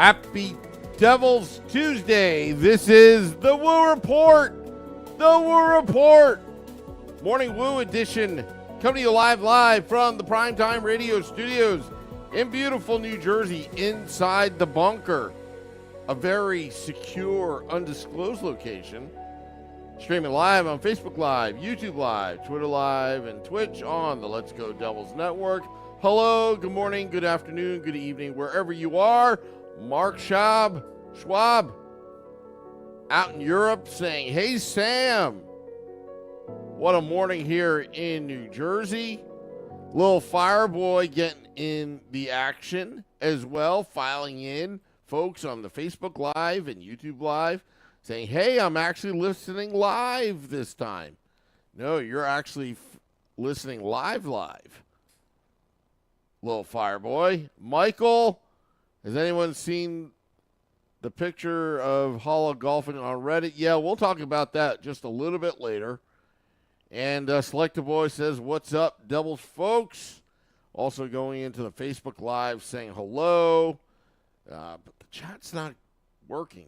Happy Devil's Tuesday. This is the Woo Report. The Woo Report. Morning Woo edition. Coming to you live from the Primetime Radio Studios in beautiful New Jersey, inside the bunker. A very secure, undisclosed location. Streaming live on Facebook Live, YouTube Live, Twitter Live, and Twitch on the Let's Go Devils Network. Hello, good morning, good afternoon, good evening, wherever you are. Mark Schwab, out in Europe saying, hey, Sam. What a morning here in New Jersey. Little Fireboy getting in the action as well, filing in folks on the Facebook Live and YouTube Live saying, hey, I'm actually listening live this time. No, you're actually listening live. Little Fireboy. Michael, has anyone seen the picture of Holl golfing on Reddit? Yeah, we'll talk about that just a little bit later. And Selecta Boy says, what's up, Devils folks? Also going into the Facebook Live saying hello. But the chat's not working.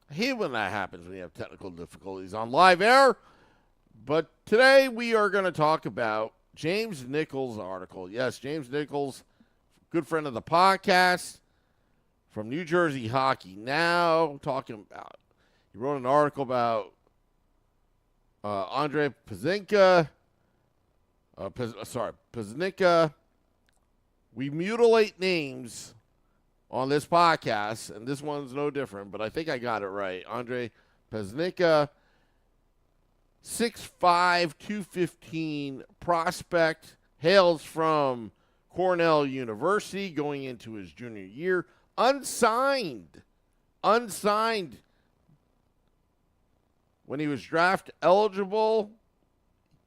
I hate when that happens when you have technical difficulties on live air. But today we are going to talk about James Nichols' article. Yes, James Nichols, good friend of the podcast from New Jersey Hockey Now, talking about, he wrote an article about Ondrej Psenicka. We mutilate names on this podcast, and this one's no different, but I think I got it right. Ondrej Psenicka, 6'5", 215 prospect, hails from Cornell University, going into his junior year. Unsigned. When he was draft eligible,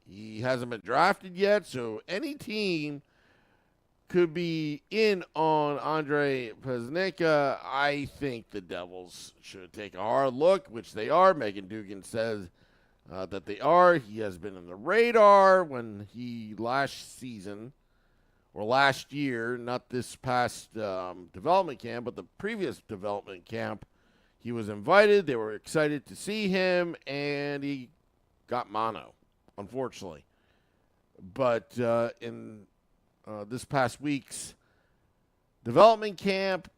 he hasn't been drafted yet, so any team could be in on Ondrej Psenicka. I think the Devils should take a hard look, which they are. Megan Dugan says that they are. He has been on the radar when he last year, not this past development camp, but the previous development camp, he was invited. They were excited to see him, and he got mono, unfortunately. But in this past week's development camp,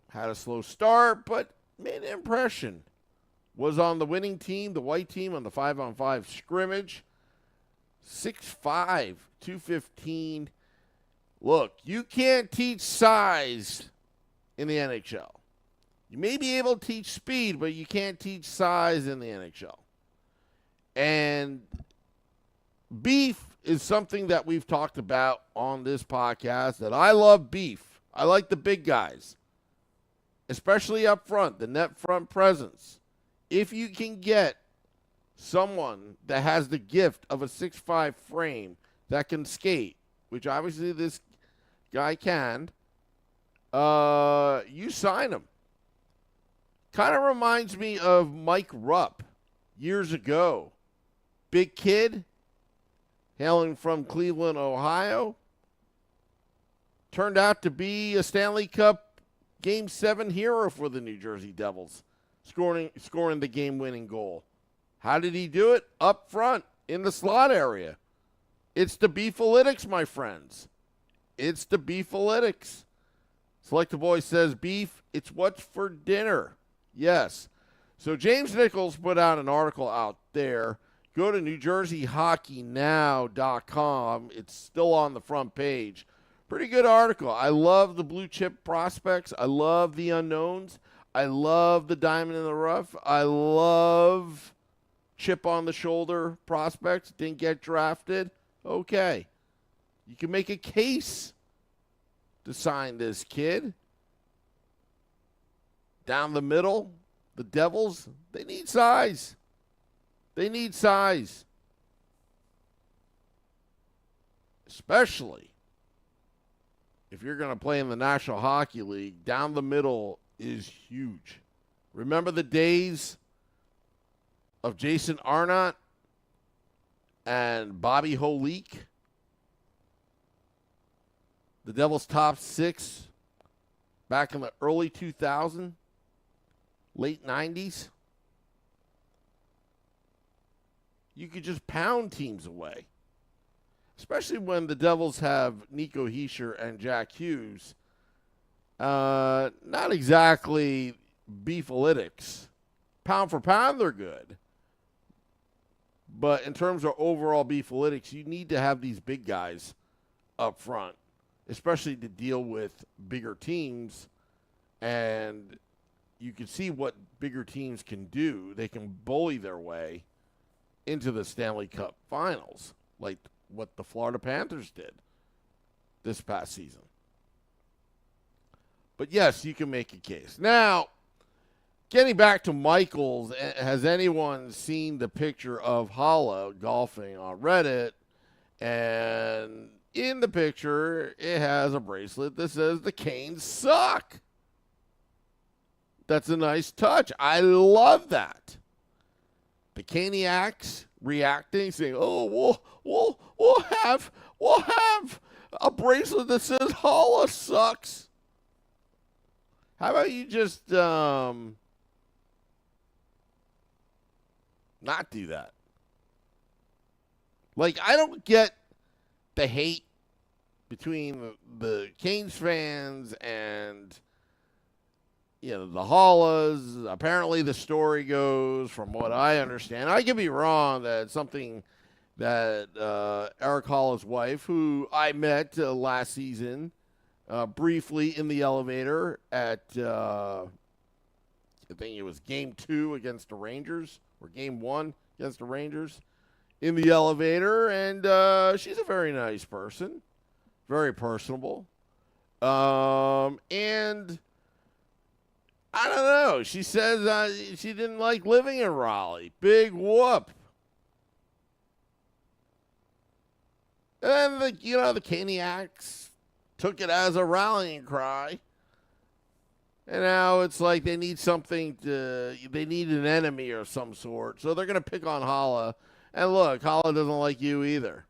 had a slow start, but made an impression. Was on the winning team, the white team, on the 5-on-5 scrimmage. 6'5", 215. Look, you can't teach size in the NHL. You may be able to teach speed, but you can't teach size in the NHL. And beef is something that we've talked about on this podcast, that I love beef. I like the big guys, especially up front, the net front presence. If you can get someone that has the gift of a 6'5" frame that can skate, which obviously this guy can, you sign him. Kind of reminds me of Mike Rupp years ago. Big kid, hailing from Cleveland, Ohio. Turned out to be a Stanley Cup Game 7 hero for the New Jersey Devils, scoring the game-winning goal. How did he do it? Up front, in the slot area. It's the Beefalytics, my friends. It's the Beefalytics. Selecta Boy says, beef, it's what's for dinner. Yes. So James Nichols put out an article out there. Go to NewJerseyHockeyNow.com. It's still on the front page. Pretty good article. I love the blue chip prospects. I love the unknowns. I love the diamond in the rough. I love chip on the shoulder prospects. Didn't get drafted. Okay. You can make a case to sign this kid. Down the middle, the Devils, they need size. They need size. Especially if you're going to play in the National Hockey League, down the middle is huge. Remember the days of Jason Arnott and Bobby Holik? The Devils' top six back in the early 2000s, late 90s, you could just pound teams away. Especially when the Devils have Nico Hischier and Jack Hughes. Not exactly Beefalytics. Pound for pound, they're good. But in terms of overall Beefalytics, you need to have these big guys up front, especially to deal with bigger teams. And you can see what bigger teams can do. They can bully their way into the Stanley Cup Finals, like what the Florida Panthers did this past season. But yes, you can make a case. Now, getting back to Nichols, has anyone seen the picture of Holl golfing on Reddit? And in the picture, it has a bracelet that says the Canes suck. That's a nice touch. I love that. The Caniacs reacting, saying, "Oh, we'll have a bracelet that says Holl sucks." How about you just not do that? Like, I don't get the hate between the Canes fans and the Hollas. Apparently, the story goes, from what I understand, I could be wrong, that it's something that Eric Holl's wife, who I met last season, briefly in the elevator at, I think it was Game 2 against the Rangers, or Game 1 against the Rangers, in the elevator, and she's a very nice person, very personable, and I don't know. She says she didn't like living in Raleigh. Big whoop. And the Caniacs took it as a rallying cry. And now it's like they need they need an enemy of some sort. So they're going to pick on Holl. And look, Holl doesn't like you either.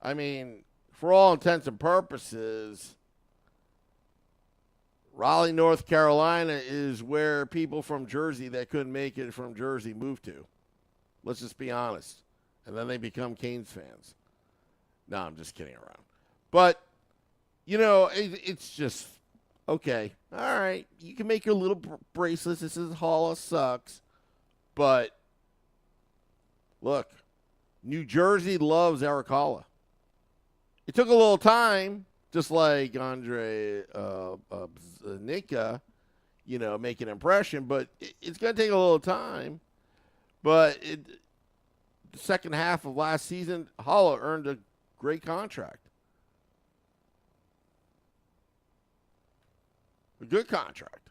I mean, for all intents and purposes, Raleigh, North Carolina is where people from Jersey that couldn't make it from Jersey moved to. Let's just be honest. And then they become Canes fans. No, I'm just kidding around. But, it's just, okay. All right. You can make your little bracelets. This is Holl sucks. But, look, New Jersey loves Eric Holl. It took a little time. Just like Ondrej Psenicka, make an impression. But it's going to take a little time. But the second half of last season, Holl earned a great contract. A good contract.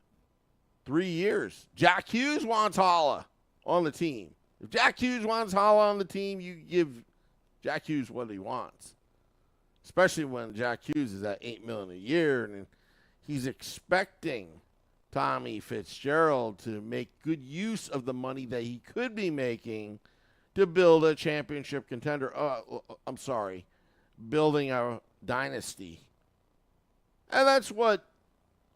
3 years. Jack Hughes wants Holl on the team. If Jack Hughes wants Holl on the team, you give Jack Hughes what he wants. Especially when Jack Hughes is at $8 million a year, and he's expecting Tommy Fitzgerald to make good use of the money that he could be making to build a championship contender. Building a dynasty. And that's what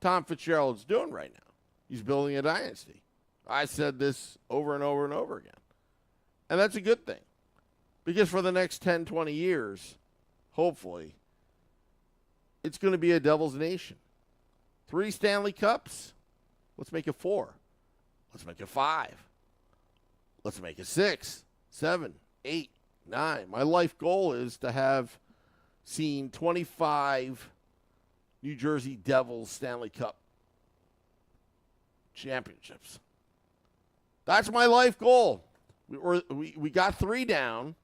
Tom Fitzgerald's doing right now. He's building a dynasty. I said this over and over and over again. And that's a good thing. Because for the next 10, 20 years, hopefully, it's going to be a Devil's Nation. 3 Stanley Cups. Let's make it 4. Let's make it 5. Let's make it 6, 7, 8, 9. My life goal is to have seen 25 New Jersey Devils Stanley Cup championships. That's my life goal. We got 3 down.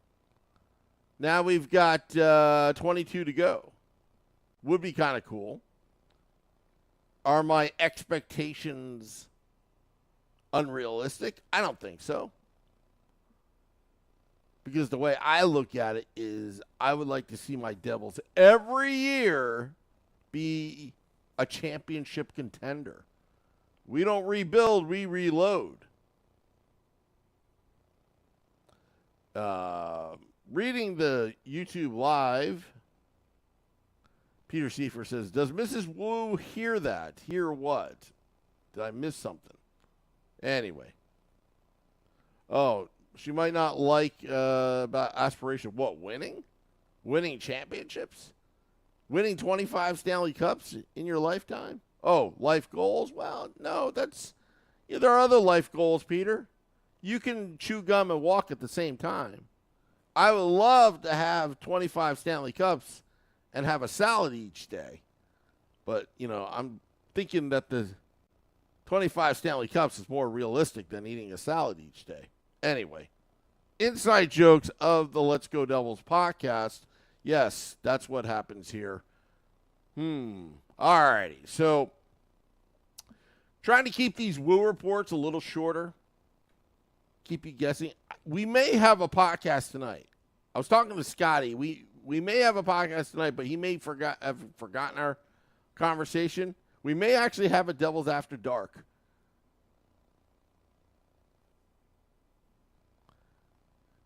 Now we've got 22 to go. Would be kind of cool. Are my expectations unrealistic? I don't think so. Because the way I look at it is I would like to see my Devils every year be a championship contender. We don't rebuild, we reload. Reading the YouTube live, Peter Seifer says, does Mrs. Wu hear that? Hear what? Did I miss something? Anyway. Oh, she might not like about aspiration. What, winning? Winning championships? Winning 25 Stanley Cups in your lifetime? Oh, life goals? Well, no, that's... Yeah, there are other life goals, Peter. You can chew gum and walk at the same time. I would love to have 25 Stanley Cups and have a salad each day. But, I'm thinking that the 25 Stanley Cups is more realistic than eating a salad each day. Anyway, inside jokes of the Let's Go Devils podcast. Yes, that's what happens here. All righty. So, trying to keep these Woo reports a little shorter. Keep you guessing. We may have a podcast tonight. I was talking to Scotty. We may have a podcast tonight, but he may have forgotten our conversation. We may actually have a Devils After Dark.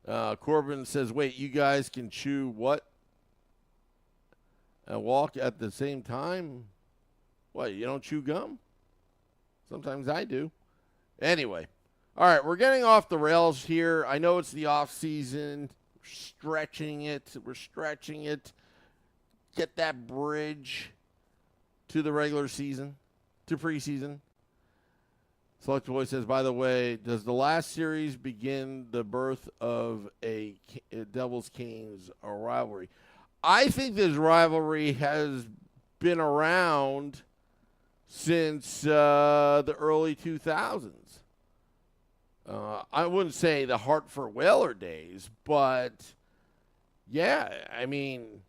Corbin says, wait, you guys can chew what? And walk at the same time? What, you don't chew gum? Sometimes I do. Anyway. All right, we're getting off the rails here. I know it's the off season. We're stretching it. Get that bridge to the regular season, to preseason. Select Boy says, by the way, does the last series begin the birth of a Devils Canes rivalry? I think this rivalry has been around since the early 2000s. I wouldn't say the Hartford Whaler days, but yeah, I mean,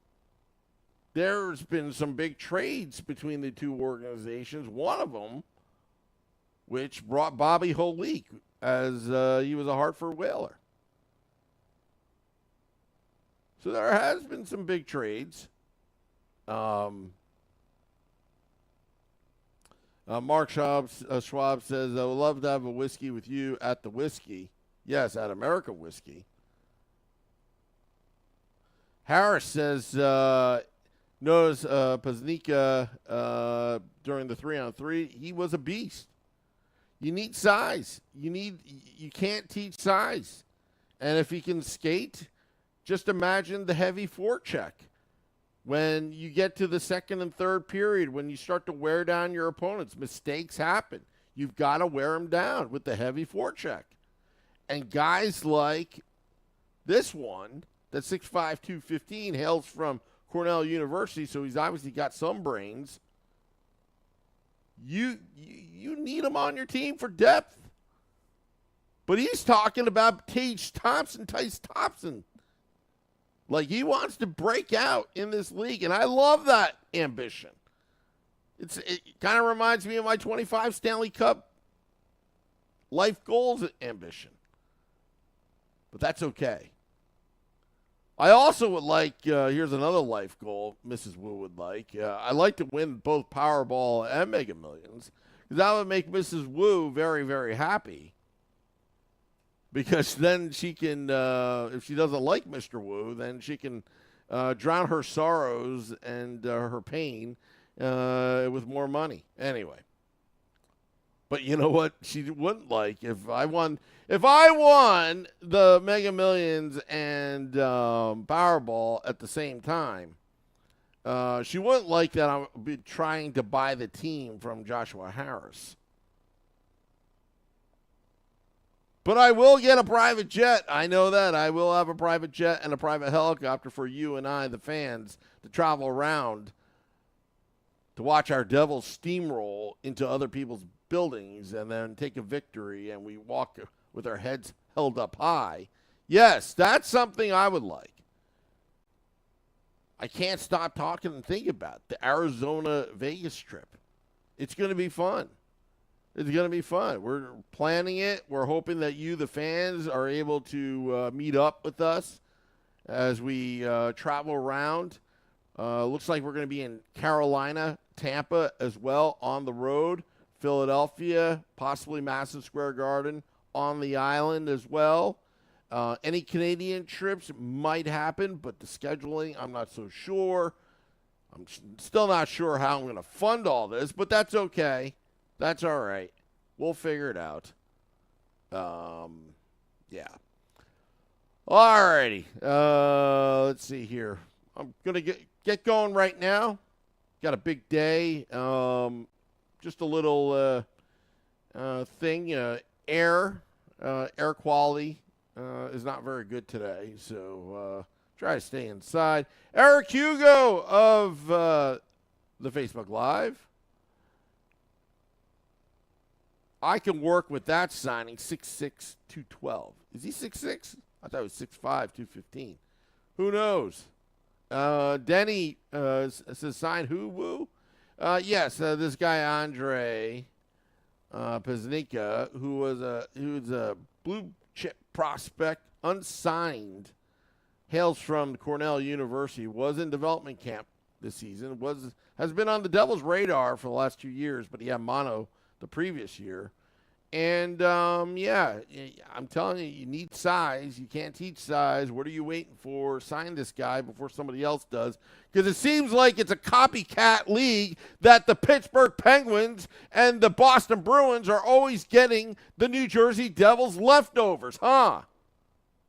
there's been some big trades between the two organizations. One of them, which brought Bobby Holl as he was a Hartford Whaler. So there has been some big trades. Mark Schwab says, I would love to have a whiskey with you at the whiskey. Yes, at America Whiskey. Harris says, notice Psenicka during the 3-on-3, he was a beast. You need size. You can't teach size. And if he can skate, just imagine the heavy forecheck. When you get to the second and third period, when you start to wear down your opponents, mistakes happen. You've got to wear them down with the heavy forecheck. And guys like this one, that 6'5", 215, hails from Cornell University, so he's obviously got some brains. You need him on your team for depth. But he's talking about Tice Thompson. Like, he wants to break out in this league, and I love that ambition. It kind of reminds me of my 25 Stanley Cup life goals ambition. But that's okay. I also would like, here's another life goal Mrs. Wu would like. I'd like to win both Powerball and Mega Millions, because that would make Mrs. Wu very, very happy. Because then she can, if she doesn't like Mr. Wu, then she can drown her sorrows and her pain with more money. Anyway. But you know what she wouldn't like? If I won the Mega Millions and Powerball at the same time, she wouldn't like that I would be trying to buy the team from Joshua Harris. But I will get a private jet. I know that. I will have a private jet and a private helicopter for you and I, the fans, to travel around to watch our Devils steamroll into other people's buildings and then take a victory, and we walk with our heads held up high. Yes, that's something I would like. I can't stop talking and think about the Arizona-Vegas trip. It's going to be fun. It's going to be fun. We're planning it. We're hoping that you, the fans, are able to meet up with us as we travel around. Looks like we're going to be in Carolina, Tampa as well on the road, Philadelphia, possibly Madison Square Garden on the island as well. Any Canadian trips might happen, but the scheduling, I'm not so sure. I'm still not sure how I'm going to fund all this, but that's okay. That's all right. We'll figure it out. Yeah. All righty. Let's see here. I'm going to get going right now. Got a big day. Just a little thing. Air quality is not very good today, so try to stay inside. Eric Hugo of the Facebook Live. I can work with that signing, 6'6", 212. Is he 6'6"? I thought it was 6'5", 215. Who knows? Denny says, sign who, woo? Yes, this guy, Ondrej Psenicka, who was a blue chip prospect, unsigned, hails from Cornell University, was in development camp this season, has been on the Devils' radar for the last 2 years, but he had mono the previous year. And, yeah, I'm telling you, you need size. You can't teach size. What are you waiting for? Sign this guy before somebody else does. Because it seems like it's a copycat league that the Pittsburgh Penguins and the Boston Bruins are always getting the New Jersey Devils leftovers, huh?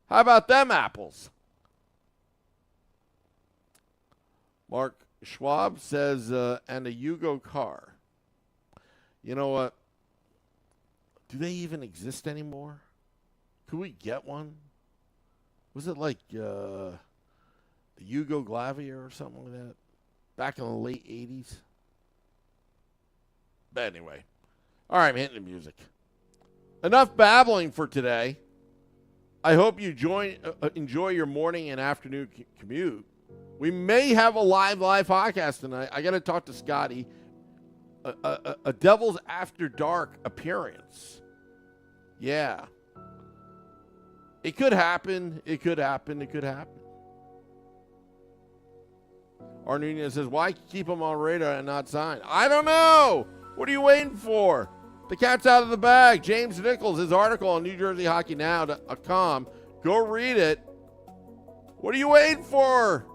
How about them apples? Mark Schwab says, and a Yugo car. You know what? Do they even exist anymore? Could we get one? Was it like the Yugoslavia or something like that? Back in the late 80s? But anyway. All right, I'm hitting the music. Enough babbling for today. I hope you enjoy your morning and afternoon commute. We may have a live podcast tonight. I got to talk to Scotty. A Devil's After Dark appearance. Yeah. It could happen. It could happen. It could happen. Arnunian says, why keep him on radar and not sign? I don't know. What are you waiting for? The cat's out of the bag. James Nichols, his article on NewJerseyHockeyNow.com. Go read it. What are you waiting for?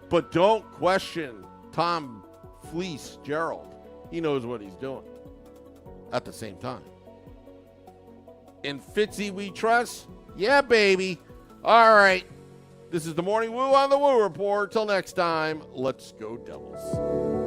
But don't question Tom Fleece Gerald. He knows what he's doing at the same time. In Fitzy we trust? Yeah, baby. All right. This is the Morning Woo on the Woo Report. Till next time, let's go Devils.